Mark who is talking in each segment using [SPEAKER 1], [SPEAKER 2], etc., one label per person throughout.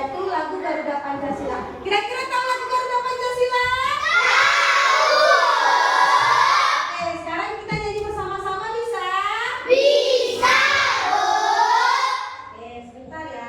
[SPEAKER 1] yaitu lagu Garuda Pancasila. Kira-kira tahu lagu Garuda Pancasila? Oke, sekarang kita nyanyi bersama-sama bisa?
[SPEAKER 2] Bisa, Bu.
[SPEAKER 1] Oke, sebentar ya.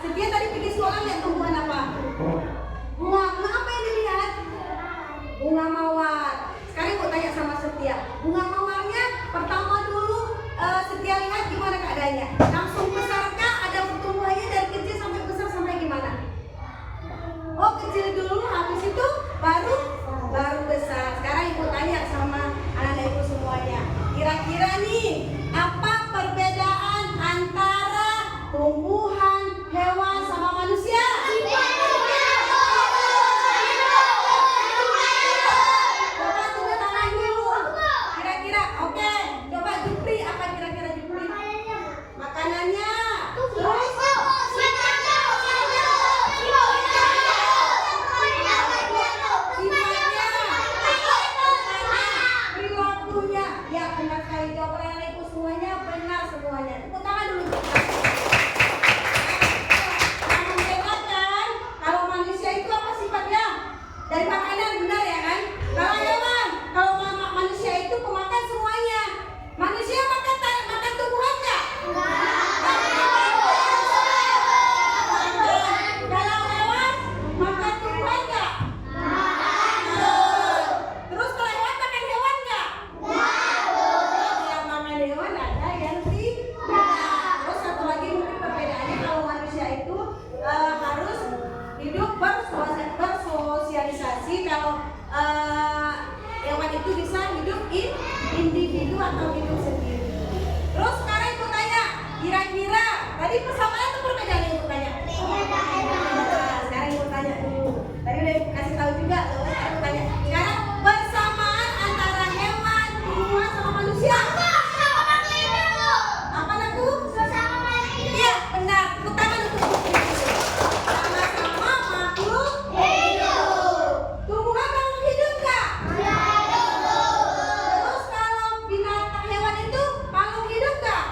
[SPEAKER 1] Setia tadi pergi sekolah lihat tumbuhan apa? Bunga apa yang dilihat? Bunga mawar. Sekarang gue tanya sama Setia, bunga mawarnya pertama dulu Setia lihat gimana keadaannya? Langsung besar kah? Ada pertumbuhannya dari kecil sampai besar sampai gimana? Oh, kecil dulu, habis itu baru besar. Sekarang ibu tanya sama anak-anak ibu semuanya, kira-kira nih apa perbedaan antara tumbuhan, hewan sama manusia? Coba tunggu tangan dulu. Kira-kira, oke. Coba Jupri, apa kira-kira Jupri? Makanannya. Terus? Perilakunya. Ya, benar sekali. Jawaban ibu semuanya benar semuanya. Tepuk tangan dulu. Kalau manusia itu apa sifatnya? Dari makanan, benar ya kan? Kalau hewan, kalau manusia itu pemakan semuanya. Manusia makan tumbuhan nggak? Kalau hewan makan tumbuhan nggak? Terus kalau hewan makan hewan nggak? Yang makan hewan ada yang tidak. Terus satu lagi mungkin perbedaannya, kalau manusia itu harus hidup bersosialisasi. Kalau hewan itu bisa hidup individu atau hidup sendiri. Terus sekarang aku tanya, Kira-kira tadi persamaan atau perbedaan Ibu tanya? Nah, sekarang Ibu tanya dulu. Tadi udah Ibu kasih tahu juga loh. Sekarang Ibu tanya. Sekarang persamaan antara hewan, tumbuhan sama manusia. Apa aku? Iya, benar. Tepuk tangan untuk Ibu. Sama-sama makhluk hidup. Tumbuhan makhluk hidup nggak? Terus kalau binatang hewan itu makhluk hidup nggak?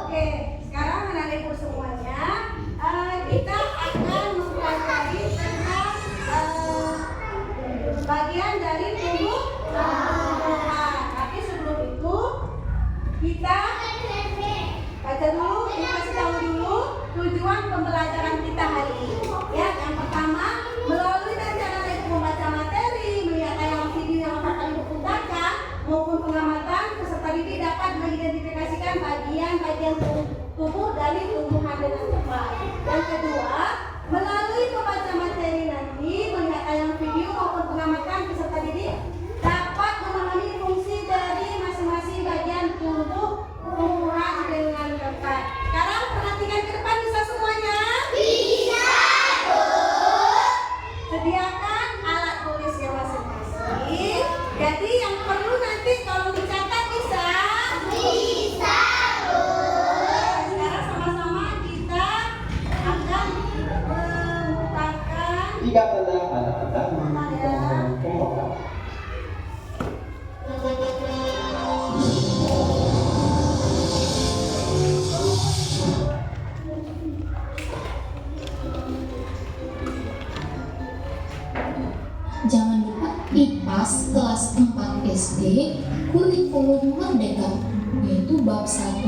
[SPEAKER 1] Oke, sekarang anak-anak Ibu semuanya, kita akan mempelajari tentang bagian dari tubuh tumbuhan. Tapi sebelum itu kita baca dulu, kita kasih tahu dulu tujuan pembelajaran kita hari ini. Ya, yang pertama, melalui nanti anak-anak Ibu membaca materi, melihat tayangan video yang akan Ibu putarkan, maupun pengamatan, peserta didik dapat mengidentifikasikan bagian-bagian tubuh dari tumbuhan dengan tepat. Yang kedua, melalui membaca materi nanti, melihat tayangan video maupun pengamatan, peserta didik dapat memahami fungsi dari masing-masing bagian tubuh tumbuhan dengan tepat. Sekarang perhatikan ke depan, bisa semuanya? Sediakan alat tulisnya masing-masing. Jadi yang perlu nanti kalau dicatat bisa. Sekarang sama-sama kita akan memutarkan.
[SPEAKER 3] Jika pada anak-anak membutuhkan kelompok.
[SPEAKER 4] Jangan lupa IPAS kelas 4 SD kurikulum merdeka, yaitu bab 1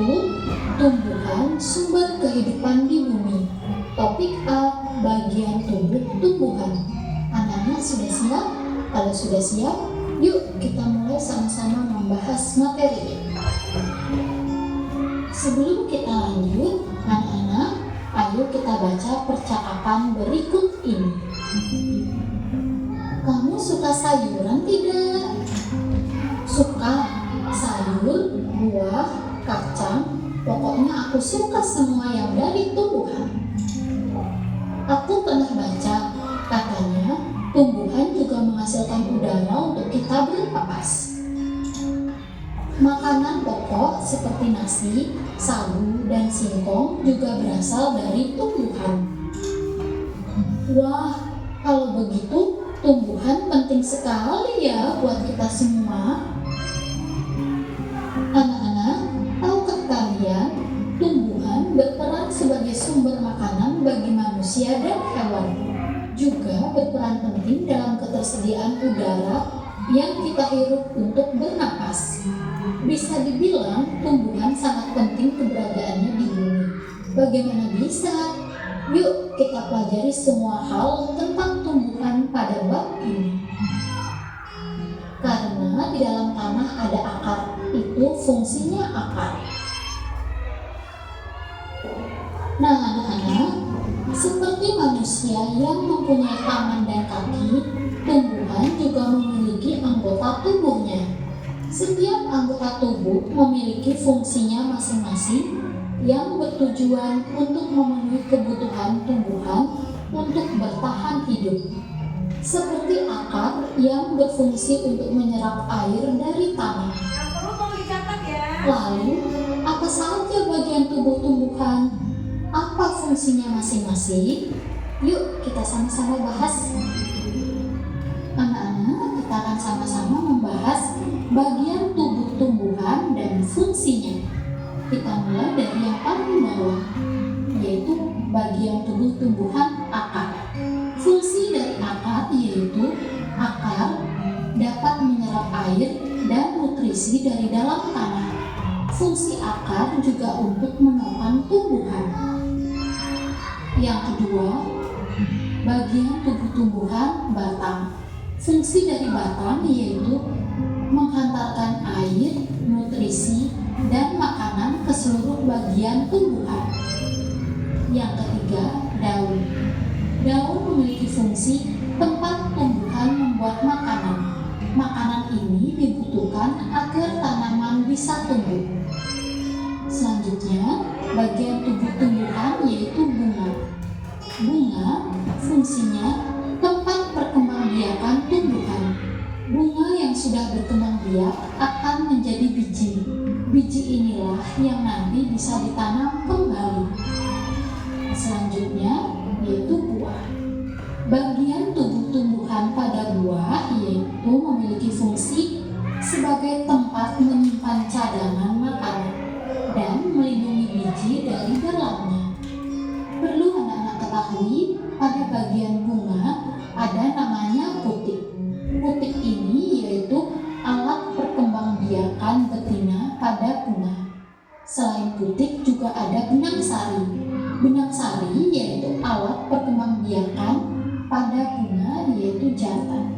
[SPEAKER 4] tumbuhan sumber kehidupan di bumi. Topik A, bagian tubuh tumbuhan. Anak-anak sudah siap? Kalau sudah siap, yuk kita mulai sama-sama membahas materi. Sebelum kita lanjut, anak-anak, ayo kita baca percakapan berikut ini. Kamu suka sayuran tidak? Suka sayur, buah, kacang, pokoknya aku suka semua yang dari tumbuhan. Aku pernah baca, katanya tumbuhan juga menghasilkan udara untuk kita bernapas. Makanan pokok seperti nasi, sagu, dan singkong juga berasal dari tumbuhan. Wah, kalau begitu tumbuhan penting sekali ya buat kita semua. Anak-anak, tahukah kalian tumbuhan berperan sebagai sumber makanan bagi manusia dan hewan, juga berperan penting dalam ketersediaan udara yang kita hirup untuk bernapas. Bisa dibilang tumbuhan sangat penting keberadaannya di bumi. Bagaimana bisa? Yuk kita pelajari semua hal tentang tumbuhan pada bab ini. Karena di dalam tanah ada akar, itu fungsinya akar. Nah anak-anak, seperti manusia yang mempunyai tangan dan kaki, tumbuhan juga memiliki anggota tubuhnya. Setiap anggota tubuh memiliki fungsinya masing-masing yang bertujuan untuk memenuhi kebutuhan tumbuhan untuk bertahan hidup. Seperti akar yang berfungsi untuk menyerap air dari tanah.
[SPEAKER 1] Yang perlu mau dicatat ya.
[SPEAKER 4] Lalu, apa saja bagian tubuh tumbuhan? Apa fungsinya masing-masing? Yuk kita sama-sama bahas. Anak-anak, kita akan sama-sama membahas bagian tubuh tumbuhan dan fungsinya. Kita mulai dari yang paling bawah, yaitu bagian tubuh tumbuhan akar. Fungsi dari akar yaitu akar dapat menyerap air dan nutrisi dari dalam tanah. Fungsi akar juga untuk menopang tumbuhan. Yang kedua, bagian tubuh tumbuhan batang. Fungsi dari batang yaitu menghantarkan air, nutrisi, dan makanan ke seluruh bagian tumbuhan. Yang ketiga, daun. Daun memiliki fungsi tempat tumbuhan membuat makanan. Makanan ini dibutuhkan agar tanaman bisa tumbuh. Selanjutnya, bagian tubuh tumbuhan yaitu bunga. Bunga fungsinya tempat perkembangbiakan tumbuhan. Bunga yang sudah berkembang biak akan menjadi biji. Biji inilah yang nanti bisa ditanam kembali. Selanjutnya yaitu buah. Bagian tubuh tumbuhan pada buah yaitu memiliki fungsi sebagai tempat menyimpan cadangan makanan dan melindungi biji dari dalamnya. Perlu anak-anak ketahui, pada bagian bunga ada namanya putik. Putik ini yaitu alat perkembangbiakan betina pada bunga. Selain putik juga ada benang sari. Benang sari yaitu alat perkembangbiakan pada bunga yaitu jantan.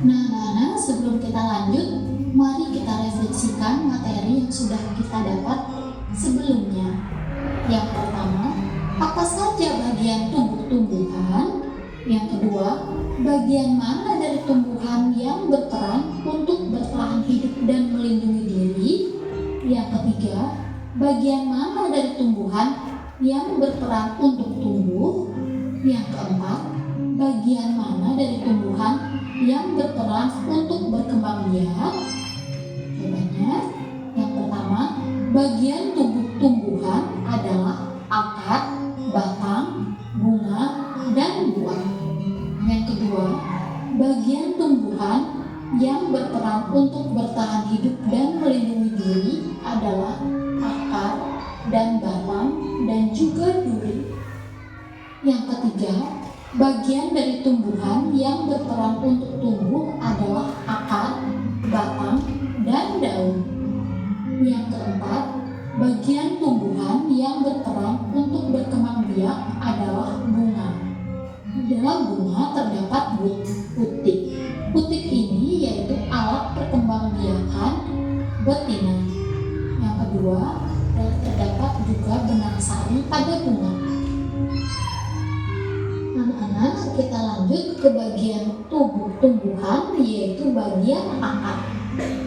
[SPEAKER 4] Nah, sebelum kita lanjut, mari kita refleksikan materi yang sudah kita dapat sebelumnya. Yang pertama, apa saja bagian tubuh tumbuhan? Yang kedua, bagian mana dari tumbuhan yang berperan untuk bertahan hidup dan melindungi diri? Yang ketiga, bagian mana dari tumbuhan yang berperan untuk tumbuh? Yang keempat, bagian mana dari tumbuhan yang berperan untuk berkembang biak? Jawabannya, yang pertama, bagian tubuh tumbuhan adalah akar, batang, bunga, dan buah. Yang kedua, bagian tumbuhan yang berperan untuk bertahan hidup dan melindungi diri adalah akar dan batang dan juga duri. Yang ketiga, bagian dari tumbuhan yang berperan untuk tumbuh adalah akar, batang, dan daun. Yang keempat, bagian tumbuhan yang berperan untuk berkembang biak adalah bunga. Dalam bunga terdapat putik. Putik ini yaitu alat perkembangbiakan betina. Yang kedua, terdapat juga benang sari pada bunga. Anak-anak, kita lanjut ke bagian tubuh tumbuhan yaitu bagian akar.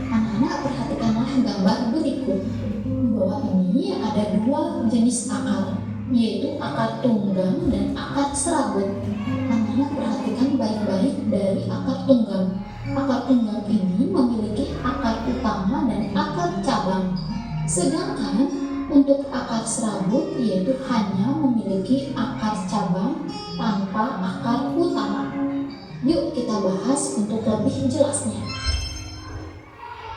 [SPEAKER 4] Anak-anak, perhatikanlah gambar berikut. Di bawah ini ada dua jenis akar, yaitu akar tunggang dan akar serabut. Anak-anak, perhatikan baik-baik dari akar tunggang. Akar tunggang ini memiliki akar utama dan akar cabang. Sedangkan untuk akar serabut yaitu hanya memiliki akar cabang tanpa akar utama. Yuk kita bahas untuk lebih jelasnya.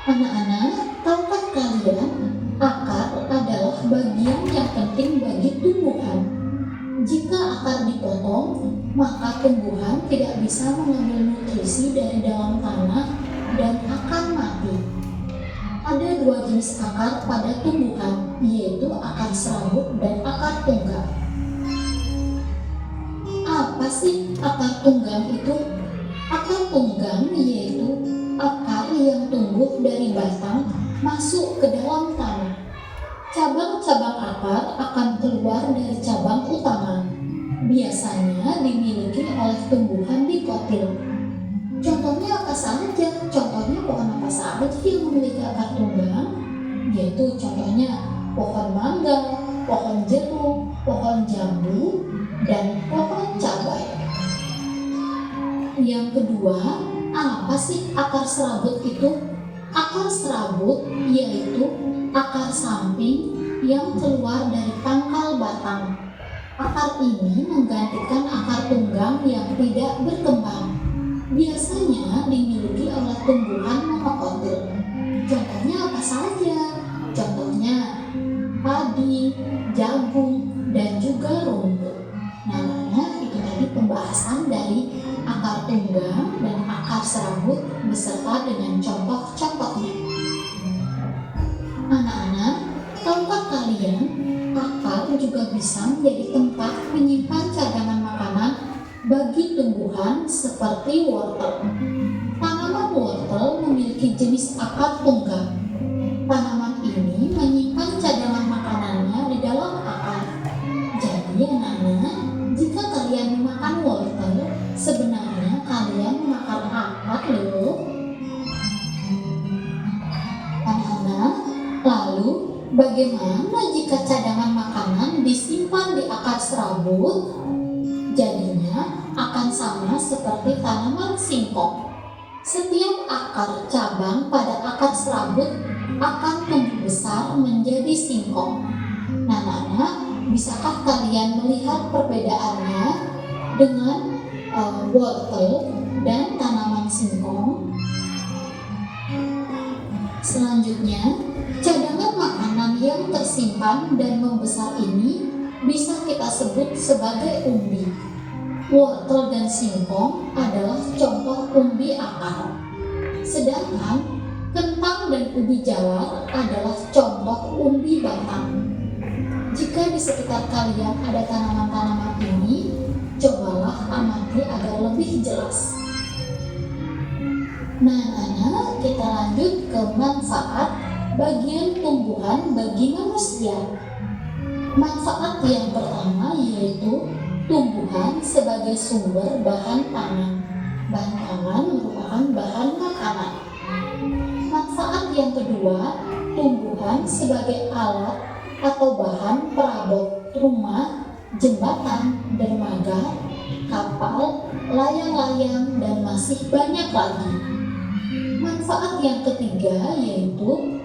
[SPEAKER 4] Anak-anak, tahukah kalian akar adalah bagian yang penting bagi tumbuhan? Jika akar dipotong, maka tumbuhan tidak bisa mengambil nutrisi dari dalam tanah dan akan mati. Ada dua jenis akar pada tumbuhan, yaitu akar serabut dan akar tunggang. Apa sih akar tunggang itu? Akar tunggang yaitu akar yang tumbuh dari batang masuk ke dalam tanah. Cabang-cabang akar akan keluar dari cabang utama. Biasanya dimiliki oleh tumbuhan dikotil. Contohnya apa saja? Contohnya pohon apa saja yang memiliki akar tunggang? Yaitu contohnya pohon mangga, pohon jeruk, pohon jambu, dan pohon cabai. Yang kedua, apa sih akar serabut itu? Akar serabut yaitu akar samping yang keluar dari pangkal batang. Akar ini menggantikan akar tunggang yang tidak berkembang. Biasanya dimiliki oleh tumbuhan monokotil. Contohnya apa saja? Contohnya padi, jagung, dan juga rumput. Nah, itu tadi pembahasan dari akar tunggang dan akar serabut beserta dengan contoh-contohnya. Anak-anak, tahukah kalian akar juga bisa menjadi tempat menyimpan cadangan makanan bagi tumbuhan seperti wortel. Tanaman wortel memiliki jenis akar tunggang. Tanaman ini menyimpan cadangan makanannya di dalam akar. Jadi anak-anak, bagaimana jika cadangan makanan disimpan di akar serabut? Jadinya akan sama seperti tanaman singkong. Setiap akar cabang pada akar serabut akan tumbuh besar menjadi singkong. Nah, anak-anak, bisakah kalian melihat perbedaannya dengan wortel dan tanaman singkong? Selanjutnya, cadangan makanan yang tersimpan dan membesar ini bisa kita sebut sebagai umbi. Wortel dan singkong adalah contoh umbi akar. Sedangkan kentang dan ubi jalar adalah contoh umbi batang. Jika di sekitar kalian ada tanaman-tanaman ini, cobalah amati agar lebih jelas. Nah, anak, kita lanjut ke manfaat bagian tumbuhan bagi manusia. Manfaat yang pertama yaitu tumbuhan sebagai sumber bahan pangan. Bahan pangan merupakan bahan makanan. Manfaat yang kedua, tumbuhan sebagai alat atau bahan perabot rumah, jembatan, dermaga, kapal, layang-layang, dan masih banyak lagi. Manfaat yang ketiga yaitu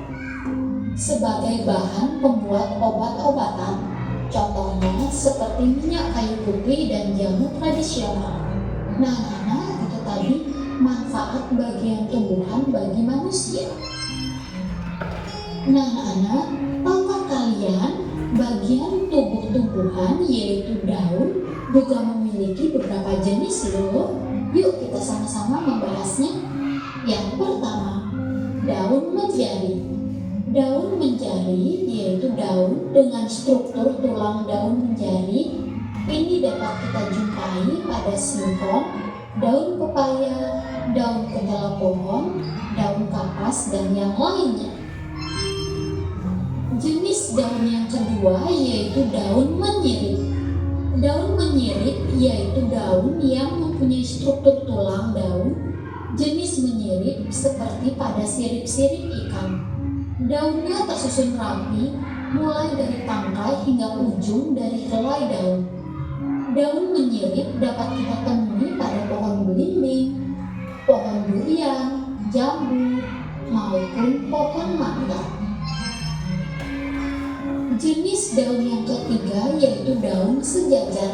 [SPEAKER 4] sebagai bahan pembuat obat-obatan. Contohnya seperti minyak kayu putih dan jamu tradisional. Nah, itu tadi manfaat bagian tumbuhan bagi manusia. Nah, anak, tahukah kalian bagian tubuh tumbuhan yaitu daun juga memiliki beberapa jenis loh. Yuk kita sama-sama membahasnya. Yang pertama, daun menjari. Daun menjari yaitu daun dengan struktur tulang daun menjari. Ini dapat kita jumpai pada singkong, daun pepaya, daun ketela pohon, daun kapas, dan yang lainnya. Jenis daun yang kedua yaitu daun menyirip. Daun menyirip yaitu daun yang mempunyai struktur tulang daun jenis menyirip seperti pada sirip-sirip ikan. Daunnya tersusun rapi mulai dari tangkai hingga ujung dari helai daun. Daun menyirip dapat kita temui pada pohon belimbing, pohon durian, jambu, maupun pohon mangga. Jenis daun yang ketiga yaitu daun sejajar.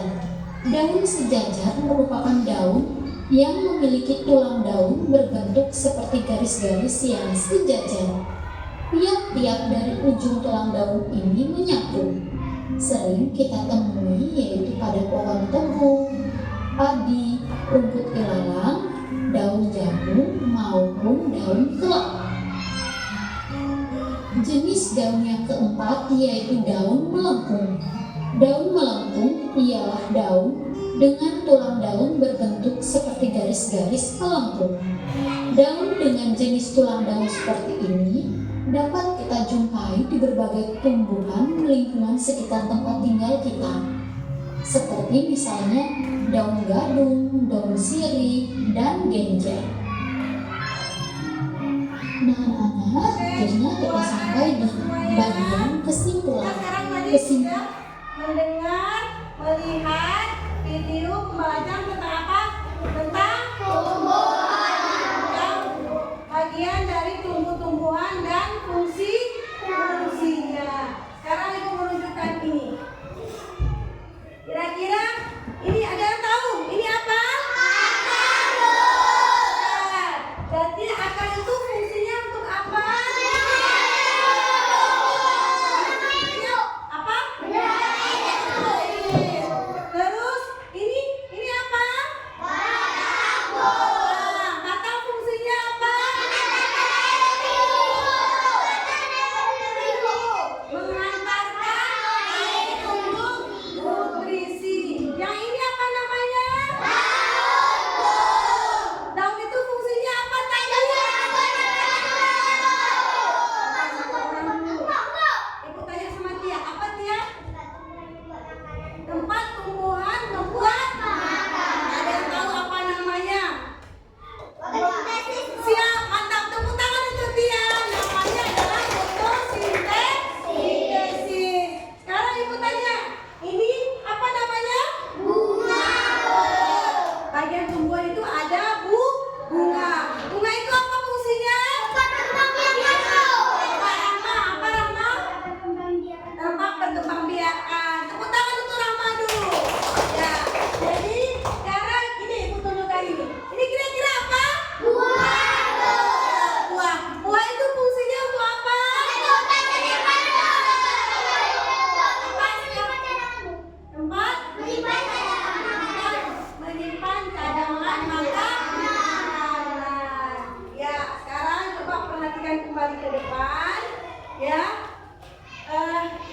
[SPEAKER 4] Daun sejajar merupakan daun yang memiliki tulang daun berbentuk seperti garis-garis yang sejajar. Tiap-tiap dari ujung tulang daun ini menyatu. Sering kita temui yaitu pada pohon tebu, padi, rumput ilalang, daun jambu, maupun daun kelapa. Jenis daun yang keempat yaitu daun melengkung. Daun melengkung ialah daun dengan tulang daun berbentuk seperti garis-garis melengkung. Daun dengan jenis tulang daun seperti ini dapat kita jumpai di berbagai tumbuhan lingkungan sekitar tempat tinggal kita, seperti misalnya daun gadung, daun sirih, dan genjer. Nah, anak, akhirnya kita sampai di bagian kesimpulan.
[SPEAKER 1] Sekarang tadi sudah mendengar, melihat video pembelajaran tentang apa? Tentang tumbuhan. Bagian dari tumbuh-tumbuhan dan fungsinya. Sekarang Ibu menunjukkan ini. Kira-kira ini ada yang tahu? Ini apa? Akar. Jadi akar itu fungsinya untuk apa? Apa? Terus ini apa?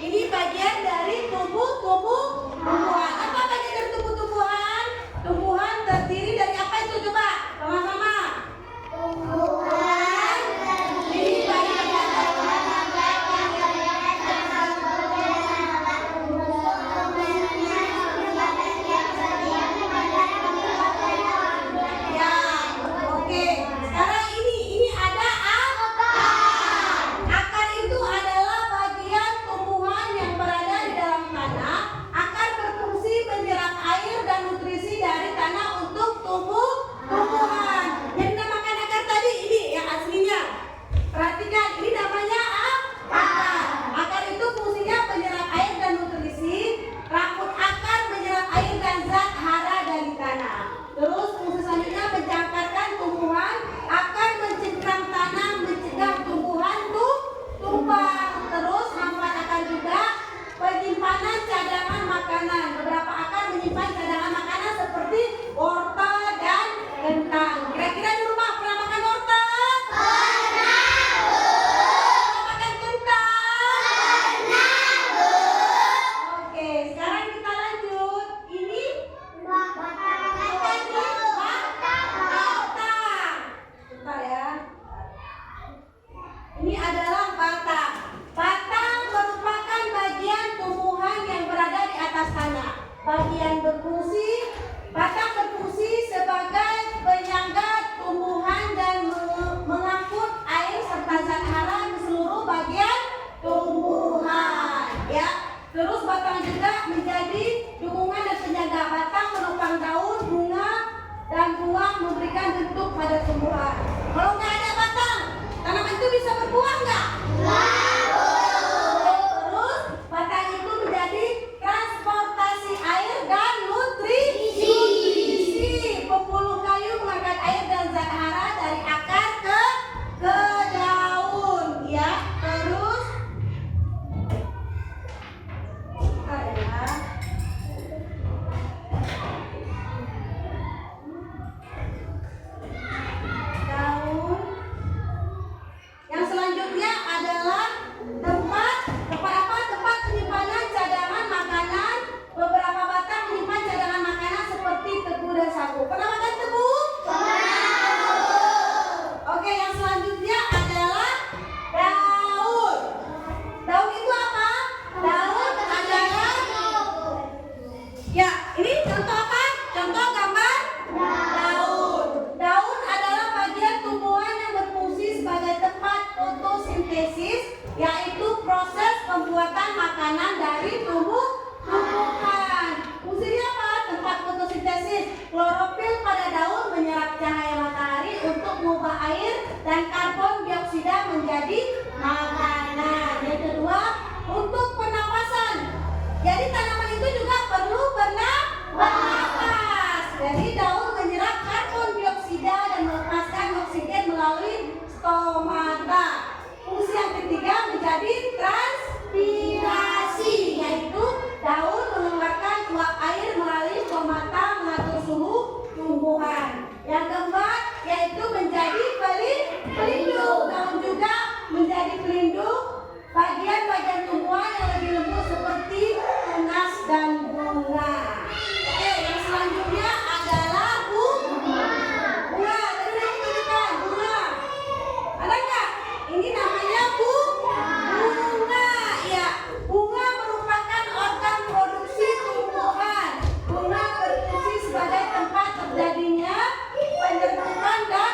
[SPEAKER 1] ini bagian dari tumbuh-tumbuhan. Apa bagian dari tumbuh-tumbuhan? Tumbuhan terdiri dari apa itu coba? Sama-sama. Tumbuhan terdiri dari ya, oke. Sekarang ini ada akar. Akar itu adalah bagian tumbuhan yang berada di dalam tanah. Akar berfungsi menyerap air dan nutrisi dari tanah untuk tumbuhan. Yang dinamakan akar tadi ini yang aslinya. Perhatikan, ini namanya akar. Akar itu fungsinya menyerap air dan nutrisi. Rambut akar menyerap air dan zat hara dari tanah. Terus fungsi selanjutnya menjangkarkan tumbuhan. Akar mencengkram tanah, mencegah tumbuhan tumbang. Terus manfaat akar juga penyimpanan cadangan makanan. Beberapa akar menyimpan cadangan makanan seperti wortel dan kentang. Kira-kira di rumah pernah makan wortel? Pernah makan kentang? Oke, sekarang kita lanjut. Ini batang. Bentar ya. Ini adalah batang. Batang merupakan bagian tumbuhan yang berada di atas tanah. Batang berfungsi sebagai penyangga tumbuhan dan mengangkut air serta zat hara di seluruh bagian tumbuhan. Ya. Terus batang juga menjadi dukungan dan penyangga. Batang menopang daun, bunga, dan buah memberikan bentuk pada tumbuhan. Kalau nggak ada batang, tanaman itu bisa berbuah nggak? Terus batang itu menjadi transportasi air dan nutrisi. Pembuluh kayu mengangkat air dan zat hara dari akar ke daun. Ya, terus ada daun. Yang selanjutnya adalah tempat apa? Tempat penyimpanan cadangan makanan. Beberapa batang menyimpan cadangan makanan seperti tebu dan sagu. Pernah makan tebu? Oke, yang selanjutnya adalah daun. Daun itu apa? Daun adalah ya, ini contoh apa? Contoh gambar daun. Daun adalah bagian tumbuhan yang berfungsi sebagai tempat fotosintesis, yaitu proses pembuatan makanan dari tumbuhan. Fungsinya apa? Tempat fotosintesis. Klorofil pada daun menyerap cahaya matahari untuk mengubah air dan karbon dioksida menjadi makanan. Yang kedua, untuk pernapasan. Jadi tanaman itu juga perlu bernapas. Jadi daun menyerap karbon dioksida dan melepaskan oksigen melalui stomata. Fungsi yang ketiga menjadi transpirasi, yaitu daun mengeluarkan uap air melalui stomata mengatur suhu tumbuhan. Yang keempat yaitu menjadi pelindung. Daun juga menjadi pelindung bagian-bagian tumbuhan yang lebih lembut seperti tunas dan bunga. Oke, yang selanjutnya adalah bunga. Tadi udah ditunjukkan bunga. Ada nggak? Ini namanya bunga. Ya, bunga merupakan organ produksi tumbuhan. Bunga berfungsi sebagai tempat terjadinya penyerbukan dan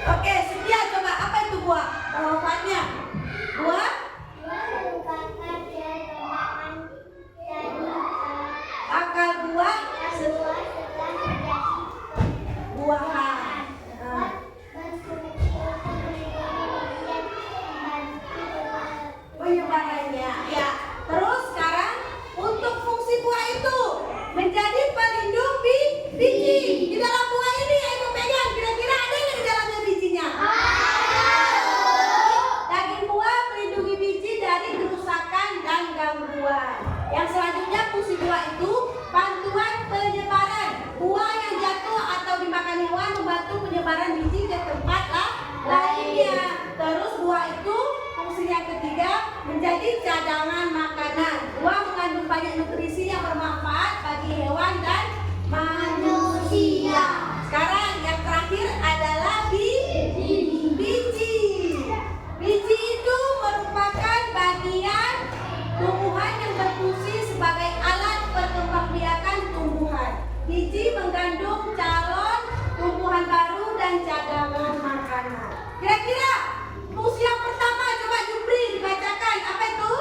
[SPEAKER 1] Oke, setia coba apa itu buah? Manfaatnya. Buah akar buah buahan. Nah, penyebarannya ya. Terus sekarang untuk fungsi buah itu menjadi pelindung biji. Di dalam buah ini yang ibu pegang, kira-kira ada nggak di dalamnya bijinya? Daging buah melindungi biji dari kerusakan dan gangguan. Yang selanjutnya fungsi buah itu bantuan penyebaran. Buah yang jatuh atau dimakan hewan membantu penyebaran biji ke tempat lainnya. Terus buah itu fungsi yang ketiga menjadi cadangan makanan. Buah mengandung banyak nutrisi yang bermanfaat bagi hewan dan manusia. Sekarang yang terakhir adalah biji. Biji itu merupakan bagian tumbuhan yang berfungsi sebagai alat perkembangbiakan tumbuhan. Biji mengandung calon tumbuhan baru dan cadangan makanan. Kira-kira fungsi yang pertama coba Jupri dibacakan apa itu?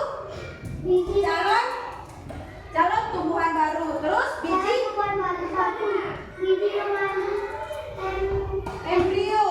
[SPEAKER 1] Biji calon tumbuhan baru. Terus biji embrio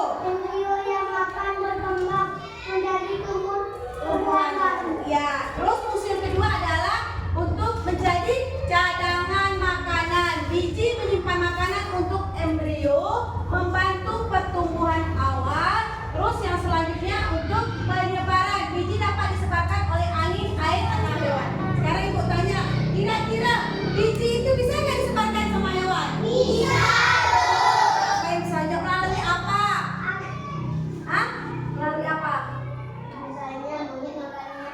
[SPEAKER 2] yang akan berkembang menjadi tumbuhan baru.
[SPEAKER 1] ya. Terus fungsi yang kedua adalah untuk menjadi cadangan makanan. Biji menyimpan makanan untuk embrio, membantu pertumbuhan awal. Terus yang selanjutnya untuk penyebaran. Biji dapat disebarkan oleh angin, air, atau hewan. Sekarang ibu tanya, kira-kira biji itu bisa nggak disebarkan sama hewan?
[SPEAKER 2] Bisa.
[SPEAKER 1] Oke, misalnya melalui apa? Hah? Melalui apa?
[SPEAKER 2] Misalnya mungkin makanannya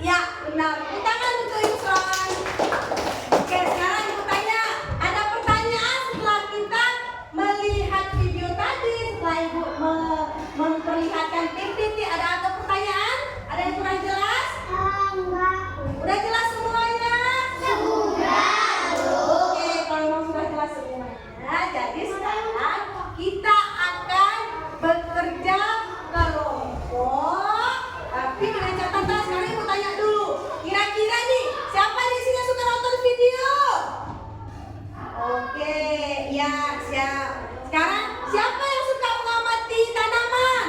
[SPEAKER 1] Ya, benar. Tepuk tangan untuk Yusron. Oke, sekarang ibu tanya, ada pertanyaan setelah kita melihat video tadi, setelah ibu memperlihatkan PPT, ada pertanyaan? Ada yang kurang jelas?
[SPEAKER 2] enggak.
[SPEAKER 1] Udah jelas semuanya? Oke, kalau memang sudah jelas semuanya, jadi sekarang kita akan bekerja kelompok. Tapi dengan catatan sekarang ibu tanya dulu, kira-kira nih siapa di sini yang suka nonton video? Oke, ya siap. Sekarang siapa yang suka mengamati tanaman?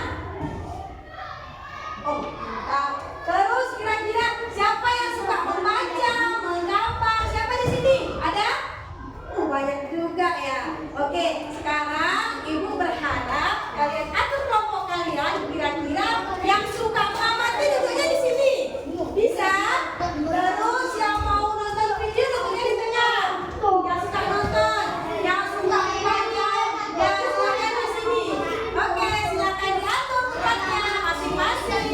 [SPEAKER 1] Oh, mantap. Terus kira-kira siapa yang suka membaca, menggambar? Siapa di sini? Ada? Banyak juga ya. Oke, sekarang ibu berharap kalian atur kelompok kalian. Kira-kira yang suka mengamati duduknya di sini. Bisa? Terus yang mau nonton video duduknya di tengah. Yang suka nonton, yang suka membaca, ya silakan di sini. Oke, silakan diatur tempatnya masing-masing.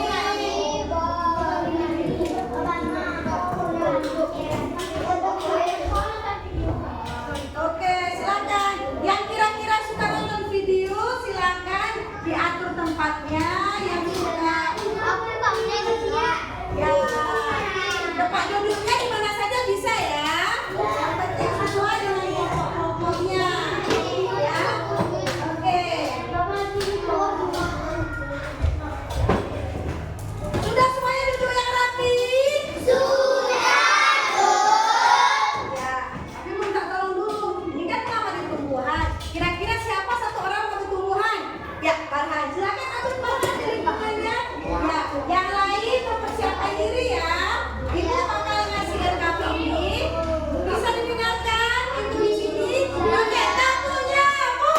[SPEAKER 1] Oke, silakan. Yang kira-kira suka nonton video, silakan diatur tempatnya. Yang suka, ya, tempat duduknya di mana saja bisa ya. Yang penting sesuai dengan kelompok-kelompoknya. Ya, oke. Sudah semuanya duduk yang rapi? Ya, tapi minta tolong dulu. Ini kan mengamati tumbuhan. Kira-kira siapa satu orang mengamati tumbuhan? Ya, Farhan. Silakan atur Farhan dari lingkungannya. Ya, yang lain mempersiapkan diri ya. Ibu bakal ngasih LKP ini. Bisa didengarkan ibu di sini. Oke, tapunya, Bu.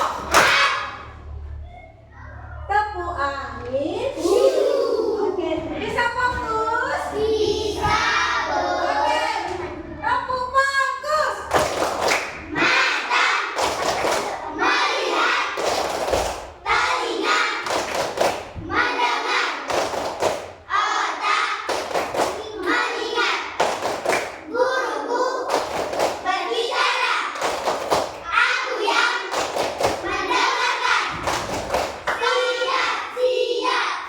[SPEAKER 1] Tepuk angin. Oke, bisa fokus? Oke, tepuk fokus.
[SPEAKER 2] Siap.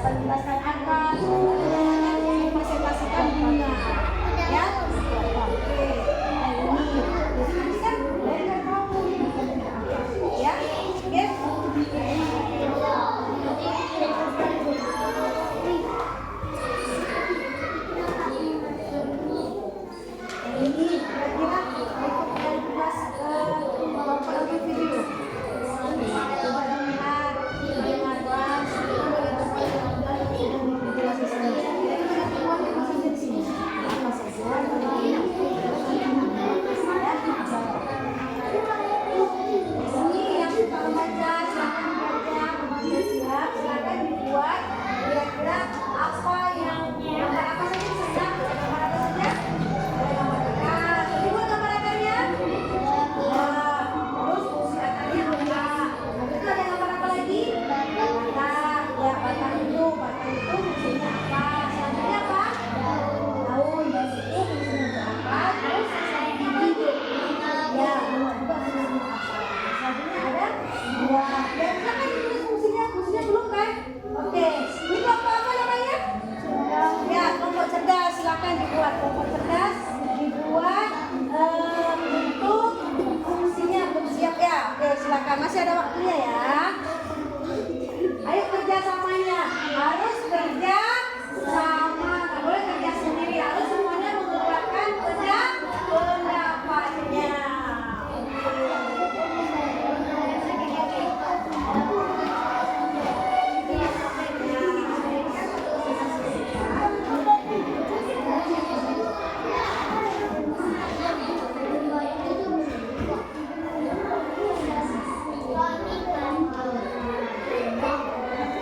[SPEAKER 1] menjelaskan akar, presentasikan bunga. Ya, oke. Nah ini, jadi nanti kan nggak tahu ya, oke. Ini kira-kira ikut dari kelas penonton video. Coba lihat bagaimana jelas di sini. Kira-kira temuan apa saja di sini? Apa saja? Ini yang suka membaca, silakan baca, kemudian siap, silakan dibuat kira-kira apa yang gambar apa saja di sana? Gambar apa saja? Dibuat gambar akarnya? Nah, terus fungsi akarnya apa? Habis itu ada gambar apa lagi? Batang, ya batang itu fungsinya apa? Selanjutnya apa? Daun, dan itu fungsinya apa? Terus gigi, ya bunga juga fungsinya apa? Selanjutnya ada buah. Ya silakan ditulis fungsinya belum kan? Oke, ini kelompok apa namanya? Ya, kelompok cerdas, silakan dibuat kelompok cerdas, dibuat bentuk fungsinya belum siap ya. Oke, silakan masih ada waktunya ya. Ayo kerja samanya, harus kerja sama, nggak boleh kerja sendiri, harus semuanya mengeluarkan pendapatnya.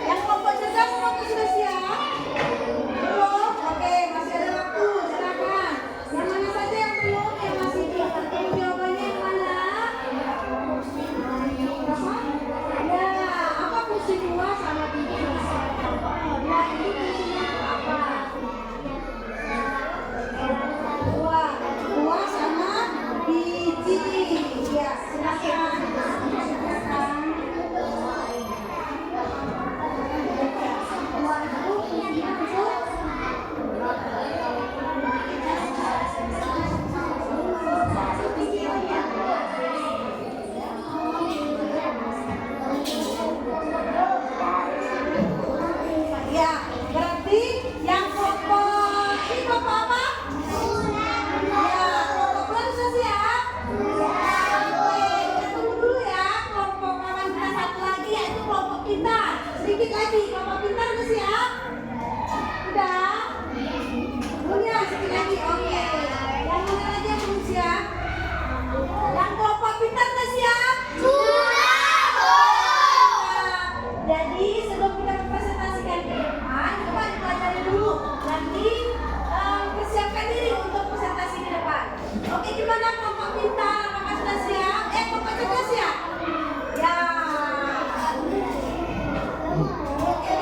[SPEAKER 1] Yang kelompok cerdas semua sudah siap? Belum? Oke, masih ada waktu, silakan. Yang mana saja yang belum, yang masih belum jawabannya yang mana? Berapa? Ya, apa fungsi buah sama biji? Buah ini fungsinya apa? Buah sama biji. Ya, silakan. Ya, berarti yang kelompok ini kelompok apa? Ya, kelompok bulan sudah siap? Oke, kita tunggu dulu ya. Kelompok kawan kita satu lagi yaitu kelompok pintar. Sedikit lagi, kelompok pintar sudah siap? Sudah? Belum ya, sedikit lagi. Oke. Yang mana lagi yang belum siap? Yang kelompok pintar sudah siap? Jadi sebelum kita presentasikan ke depan, coba dipelajari dulu. Nanti persiapkan diri untuk presentasi ke depan. Oke, gimana kelompok pintar? Apakah sudah siap? Kelompok cerdas siap? Ya. Oke.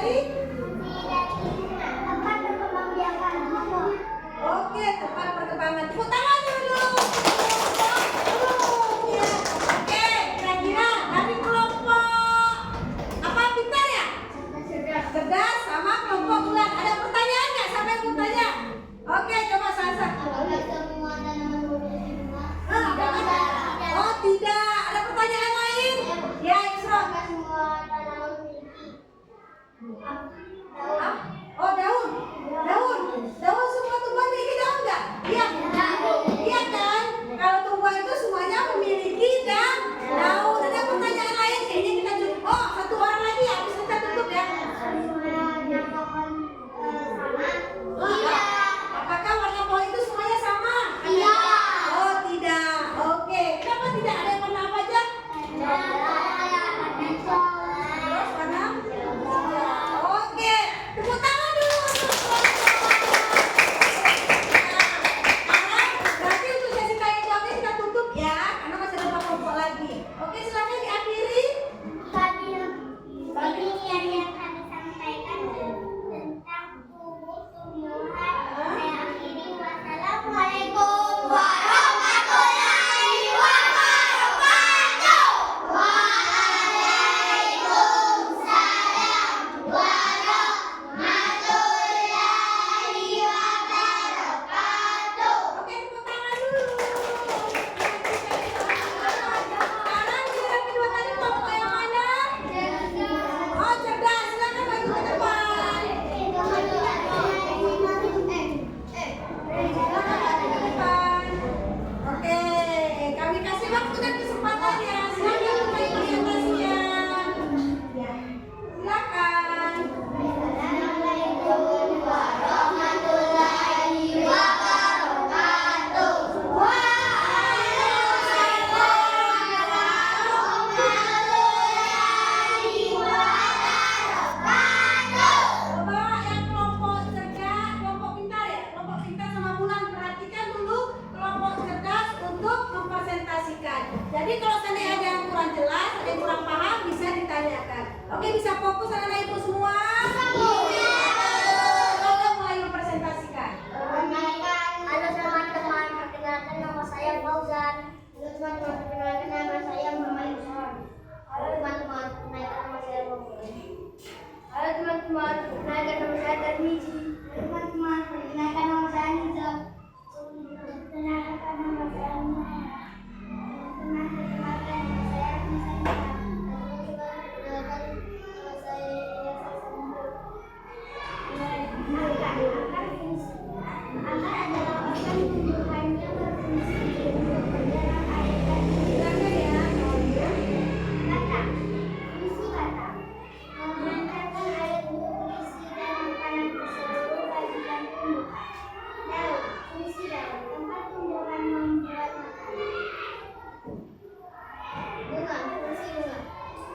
[SPEAKER 1] dari?
[SPEAKER 2] Tempat berkembang biakan tumbuh.
[SPEAKER 1] Oke, tempat perkembangan. Tepuk tangan dulu. Ya. Oke, kira-kira dari kelompok apa pintar ya? Cerdas sama kelompok bulan. Ada pertanyaan nggak? Siapa yang mau tanya? Oke, coba Sansa.
[SPEAKER 2] Apakah semua tanaman memiliki bunga?
[SPEAKER 1] Oh tidak. Ada pertanyaan lain? Ya, Isra.
[SPEAKER 2] Apakah semua tanaman memiliki daun?
[SPEAKER 1] Oh daun. Daun semua tumbuhan memiliki daun nggak? Iya. Iya kan? Kalau tumbuhan itu semuanya memiliki daun. Ada pertanyaan lain? Kayaknya kita cukup. Oh, satu orang lagi ya. Habis kita tutup ya.
[SPEAKER 2] Tidak.
[SPEAKER 1] Apakah warna pohon itu semuanya sama?
[SPEAKER 2] Iya.
[SPEAKER 1] Oh tidak. Oke. Kenapa tidak? Ada yang warna apa aja? Terus warna? Oke. Tepuk tangan dulu untuk berarti untuk sesi tanya jawabnya kita tutup ya, karena masih ada kelompok lagi. Oke, silakan diakhiri.
[SPEAKER 2] Tadi yang kami sampaikan tentang tumbuh-tumbuhan. Saya akhiri. Wassalamualaikum warahmatullahi wabarakatuh. Waalaikumsalam warahmatullahi wabarakatuh.
[SPEAKER 1] Oke, tepuk tangan dulu. Sekarang giliran kedua tadi kelompok yang mana? Oh, cerdas. Silakan maju ke depan. Oke, kami kasih waktu dan kesempatan ya. Silakan mulai presentasinya. Ya, silakan.
[SPEAKER 2] Assalamualaikum warahmatullahi wabarakatuh. Waalaikumsalam warahmatullahi wabarakatuh.
[SPEAKER 1] Coba yang kelompok cerdas, kelompok pintar ya. Kelompok pintar sama Bulan perhatikan dulu kelompok cerdas untuk mempresentasikan. Jadi kalau seandainya ada yang kurang jelas, ada yang kurang paham, bisa ditanyakan. Oke, bisa fokus anak-anak ibu semua? Oke, mulai mempresentasikan.
[SPEAKER 2] Halo teman-teman, perkenalkan nama saya Fauzan. Halo teman-teman, perkenalkan nama saya Muhammad Ihsan. Halo teman-teman, perkenalkan nama saya Muhammad. Halo teman-teman, perkenalkan nama saya Tarmizi. Halo teman-teman, perkenalkan nama saya Nizam. Perkenalkan nama saya Maya. Teman-teman, perkenalkan nama saya Nizam. Perkenalkan nama saya Yasin. Akar adalah organ tumbuhan yang berfungsi untuk mendorong air dan
[SPEAKER 1] Silakan ya.
[SPEAKER 2] batang. Fungsi batang mengantarkan air nutrisi dan makanan ke seluruh bagian tumbuhan. Daun. Fungsi daun tempat tumbuhan membuat makanan. Bunga. Fungsi bunga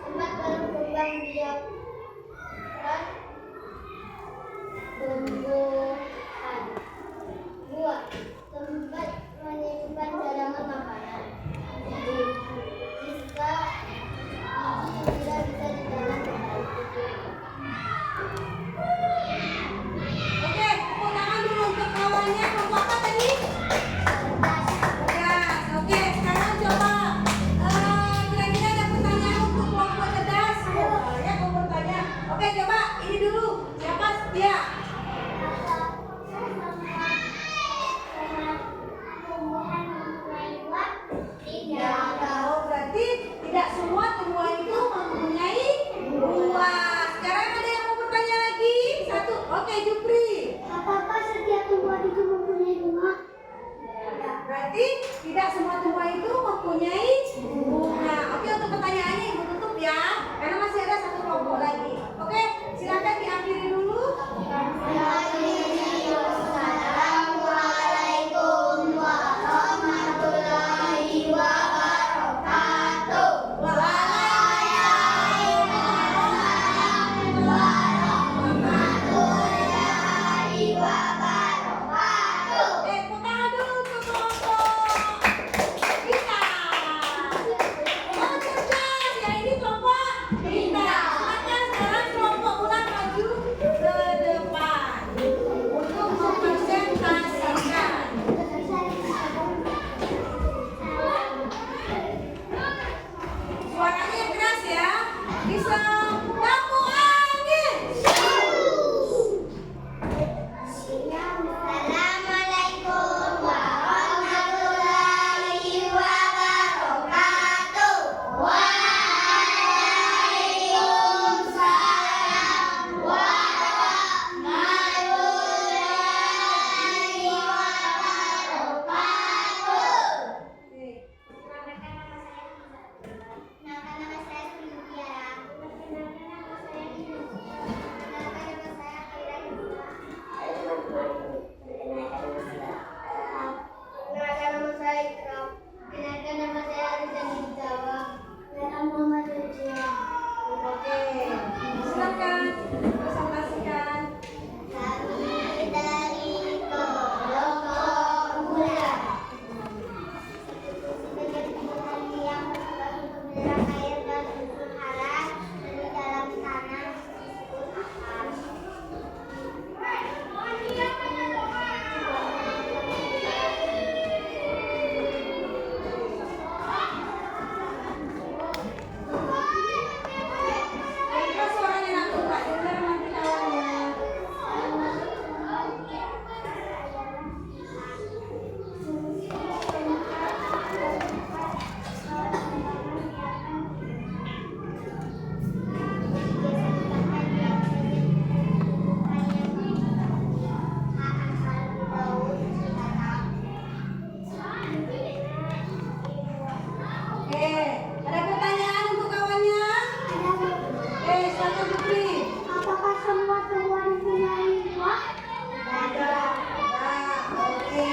[SPEAKER 2] tempat berkembang biak dan tumbuhan. Buah. Tempat menyimpan cadangan makanan. Jika biji tidak bisa ditanam kembali.
[SPEAKER 1] Oke, tepuk tangan dulu untuk lawannya. Kelompok apa tadi? Cerdas. Oke, sekarang coba. Kira-kira ada pertanyaan untuk kelompok cerdas? Ya, kamu bertanya. Oke, coba ini dulu. Siapa? Dia.
[SPEAKER 2] Tumbuhan mempunyai buah? Tidak.
[SPEAKER 1] Oh, berarti tidak semua tumbuhan itu mempunyai buah. Sekarang ada yang mau bertanya lagi? Satu. Oke, Jupri.
[SPEAKER 2] Apakah setiap tumbuhan itu mempunyai bunga?
[SPEAKER 1] Berarti tidak semua tumbuhan itu mempunyai bunga. Oke, untuk pertanyaannya ibu tutup ya, karena masih ada satu kelompok lagi. Oke, silakan diakhiri dulu.
[SPEAKER 2] Assalamualaikum warahmatullahi wabarakatuh. Waalaikumsalam warahmatullahi
[SPEAKER 1] Putri?
[SPEAKER 2] Apakah semua tumbuhan punya limbah?
[SPEAKER 1] Ada. Oke.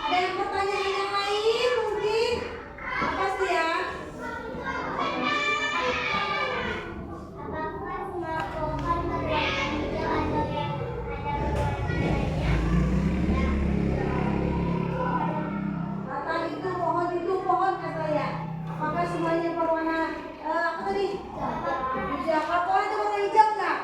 [SPEAKER 1] Ada yang pertanyaan yang lain mungkin? Apa sih ya?
[SPEAKER 2] Apakah semua pohon berwarna hijau atau yang ada berwarna
[SPEAKER 1] Kata itu pohon kata ya. Apakah semuanya berwarna apa tadi? Hijau. Kalau pohon itu warna hijau enggak?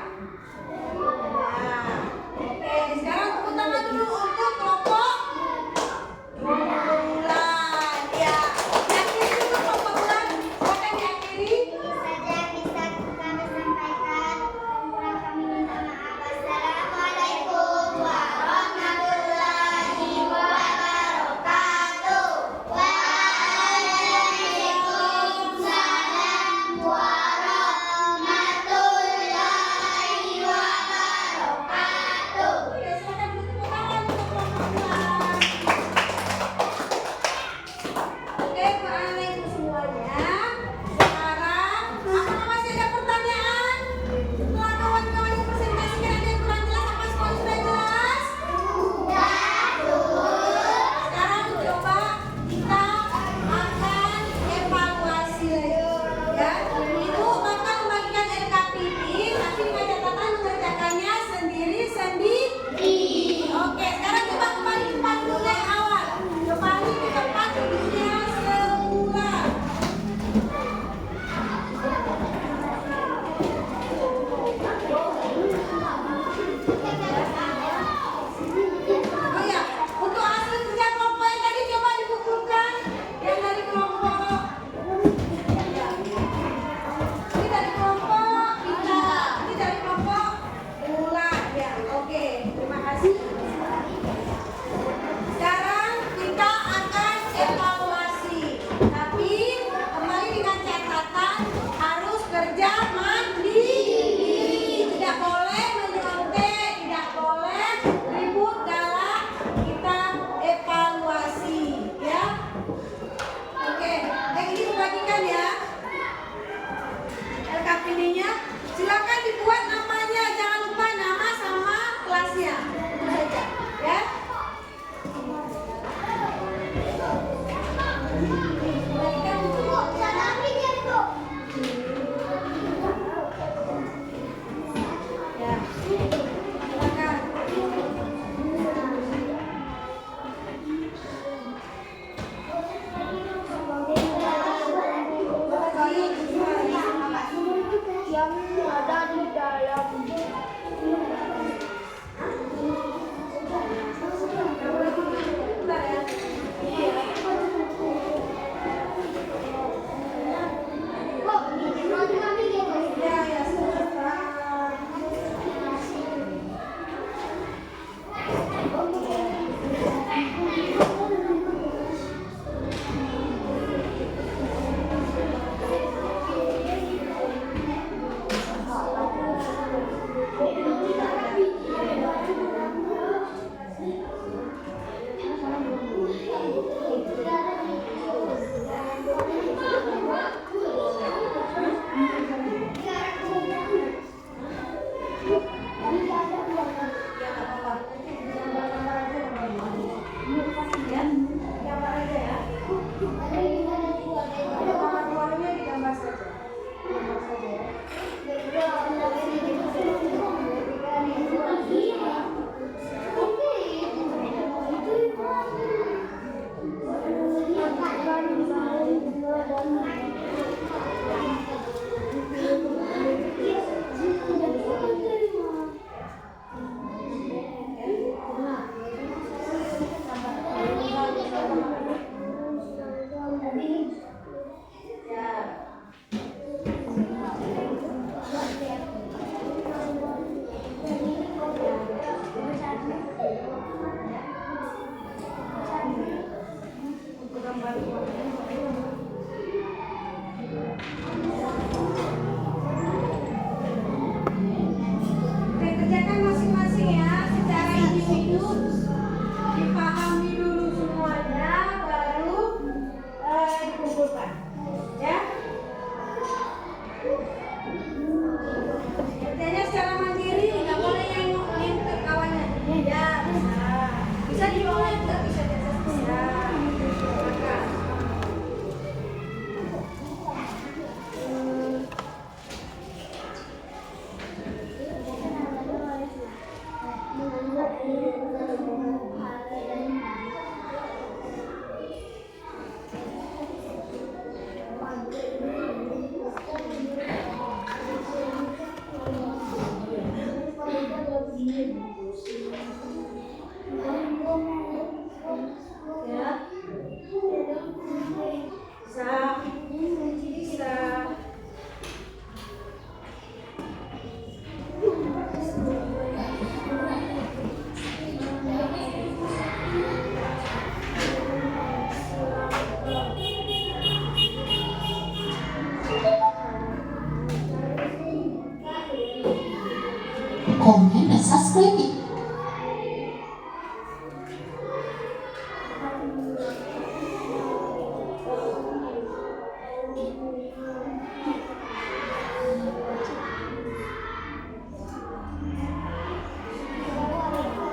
[SPEAKER 4] komen, dan subscribe ya.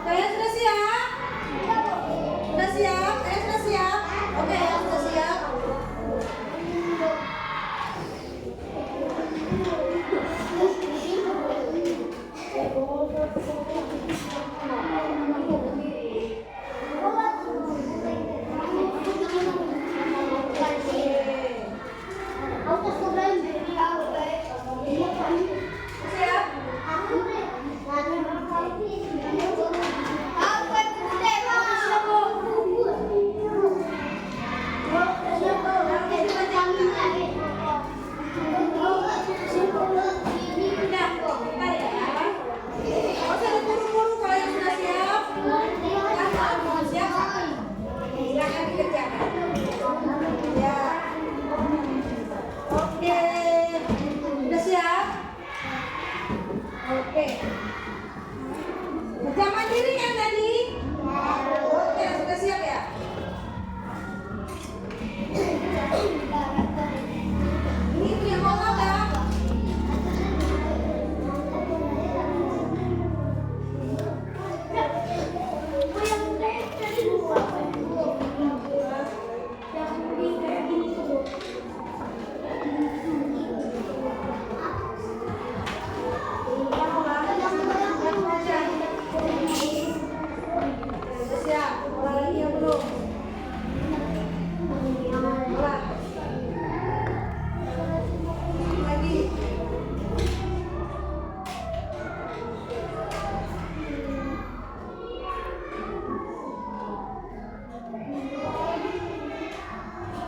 [SPEAKER 1] Kalian sudah siap? Sudah siap? Kalian sudah siap? Oke, ya sudah siap. Siap? Udah, bentar ya. Nggak usah buru-buru kalau yang sudah siap. Kan kalau belum siap, silakan dikerjakan. Ya. Oke. Udah siap? Oke. Kerja mandiri kan tadi? Oke, sudah siap ya? Ini punya bola nggak? Sudah siap? Bola lagi ya belum? Bola. Lagi.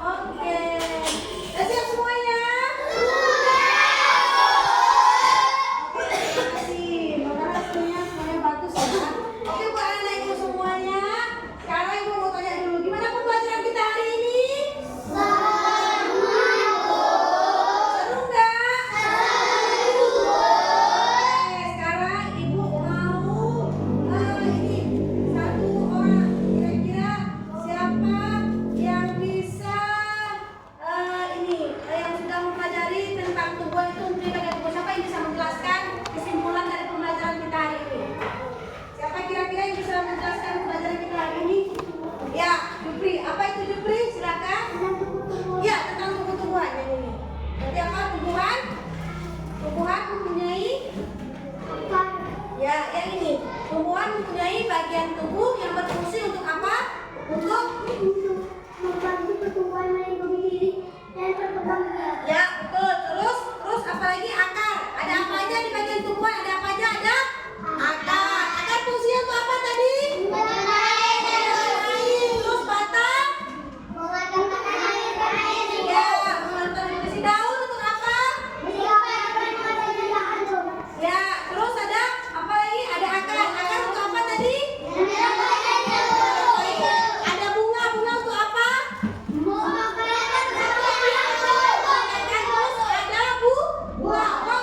[SPEAKER 1] Oke. Udah siap semuanya? Oke, terima kasih. Makasih semuanya bagus ya. Oke, buat anak ibu semuanya. Sekarang ibu mau tanya dulu, gimana pembelajaran kita hari ini? Seru nggak? Oke, sekarang ibu mau ini satu orang, kira-kira siapa yang bisa yang sudah mempelajari tentang tubuh itu fungsi bagian tubuh, siapa yang bisa menjelaskan kesimpulan dari pembelajaran kita hari ini? Siapa kira-kira yang bisa menjelaskan pembelajaran kita hari ini? Ya, Jupri. Apa itu Jupri? Silakan. Ya, tentang tubuh-tubuhan yang ini. Berarti apa? Tubuhan? Tubuhan mempunyai ya, yang ini. Tumbuhan mempunyai bagian tubuh yang berfungsi untuk apa? Untuk ya, betul. Terus apa lagi? Akar. Ada apa aja di bagian tubuhan? Ada apa aja? Ada akar. Akar fungsinya untuk apa tadi? Terus batang? Ya, mengantar nutrisi. Daun untuk apa? Ya, terus ada apa lagi? Ada akar. Akar untuk apa tadi? Ada bunga. Bunga untuk apa? Terus ada buah.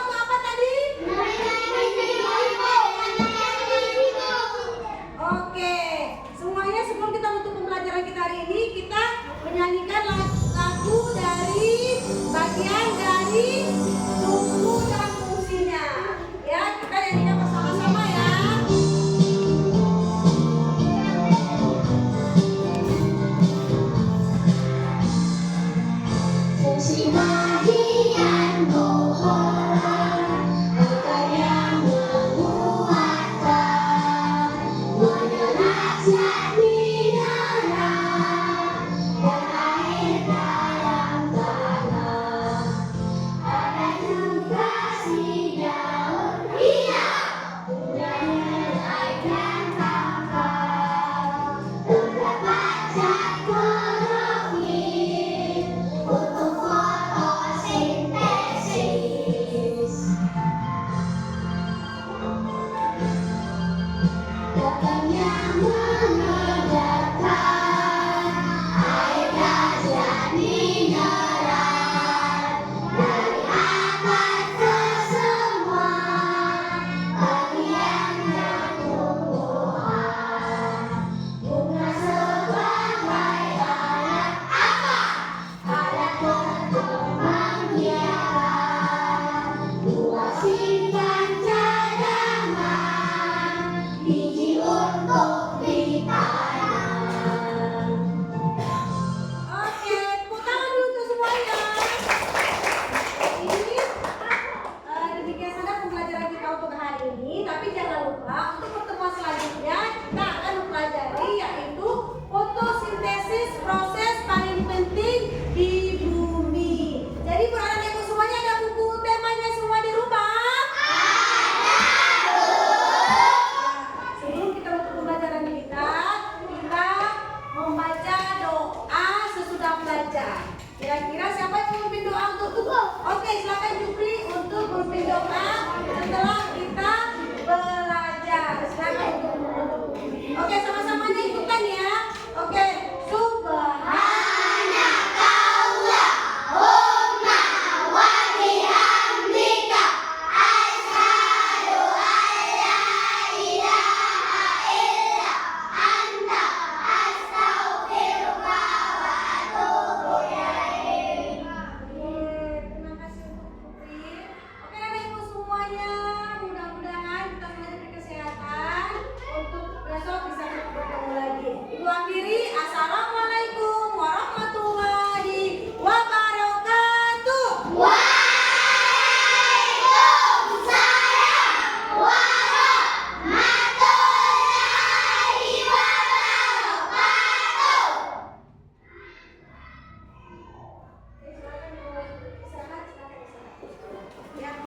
[SPEAKER 2] simpan cadangan, biji untuk ditanam.
[SPEAKER 1] Oke, tepuk tangan dulu untuk semuanya. Ini demikian saja pembelajaran kita untuk hari ini. Tapi jangan lupa untuk pertemuan selanjutnya kita akan mempelajari yaitu fotosintesis, proses paling penting di bumi. Jadi anak ibu semuanya ada buku temanya semua di rumah? Ya, sebelum kita untuk pembelajaran kita membaca doa sesudah belajar. Kira-kira siapa yang memimpin doa untuk tubuh? Oke, silakan Jupri untuk memimpin doa setelah kita belajar. Silakan. Oke, sama-sama ikutan ya. Oke, terima kasih untuk Jupri. Oke, anak ibu semuanya.